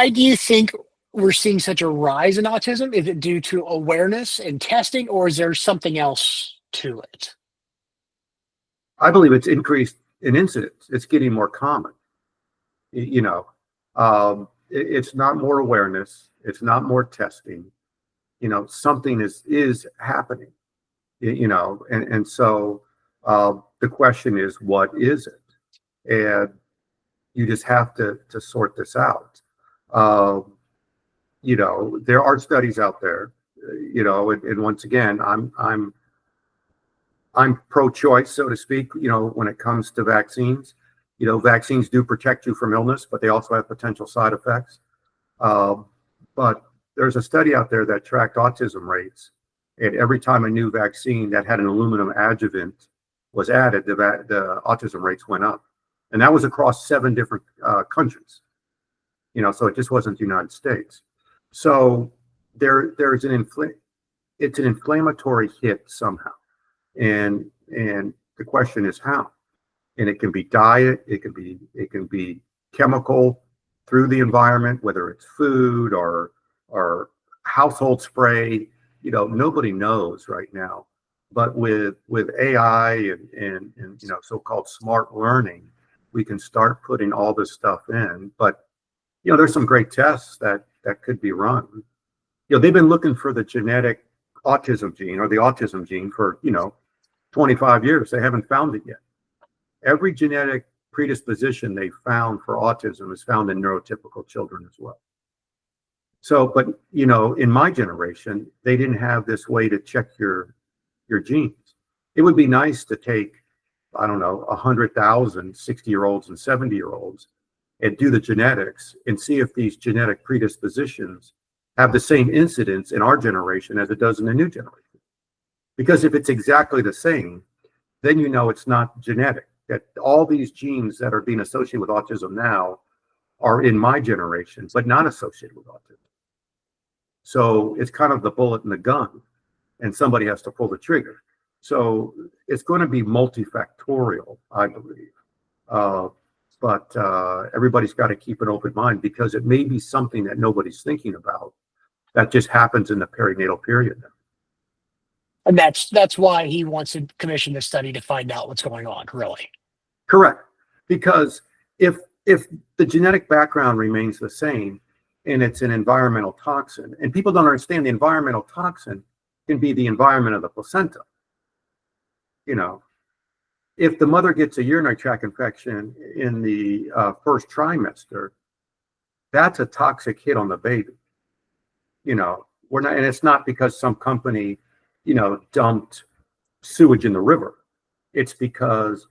Why do you think we're seeing such a rise in autism? Is it due to awareness and testing, or is there something else to it? I believe it's increased in incidence. It's getting more common. You know, it's not more awareness. It's not more testing. You know, something is happening. You know, and so the question is, what is it? And you just have to sort this out. You know, there are studies out there. You know, and once again, I'm pro-choice, so to speak. You know, when it comes to vaccines, you know, vaccines do protect you from illness, but they also have potential side effects. But there's a study out there that tracked autism rates, and every time a new vaccine that had an aluminum adjuvant was added, the autism rates went up, and that was across 7 different countries. You know, so it just wasn't the United States. So there's it's an inflammatory hit somehow, and the question is how. And it can be diet, it can be chemical through the environment, whether it's food or household spray. You know, nobody knows right now. But with AI and you know, so-called smart learning, we can start putting all this stuff in. But you know, there's some great tests that could be run. You know, they've been looking for the genetic autism gene or the autism gene for, you know, 25 years. They haven't found it yet. Every genetic predisposition they found for autism is found in neurotypical children as well. So, but you know, in my generation, they didn't have this way to check your genes. It would be nice to take, I don't know, 100,000 60-year-olds and 70-year-olds and do the genetics and see if these genetic predispositions have the same incidence in our generation as it does in the new generation. Because if it's exactly the same, then you know it's not genetic. That all these genes that are being associated with autism now are in my generation, but not associated with autism. So it's kind of the bullet in the gun, and somebody has to pull the trigger. So it's going to be multifactorial, I believe. But everybody's got to keep an open mind, because it may be something that nobody's thinking about that just happens in the perinatal period. And that's why he wants to commission this study to find out what's going on, really. Correct. Because if the genetic background remains the same and it's an environmental toxin, and people don't understand the environmental toxin can be the environment of the placenta. You know, if the mother gets a urinary tract infection in the first trimester, that's a toxic hit on the baby. You know, we're not, and it's not because some company, you know, dumped sewage in the river. It's because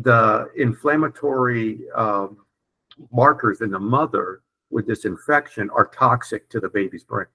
the inflammatory markers in the mother with this infection are toxic to the baby's brain.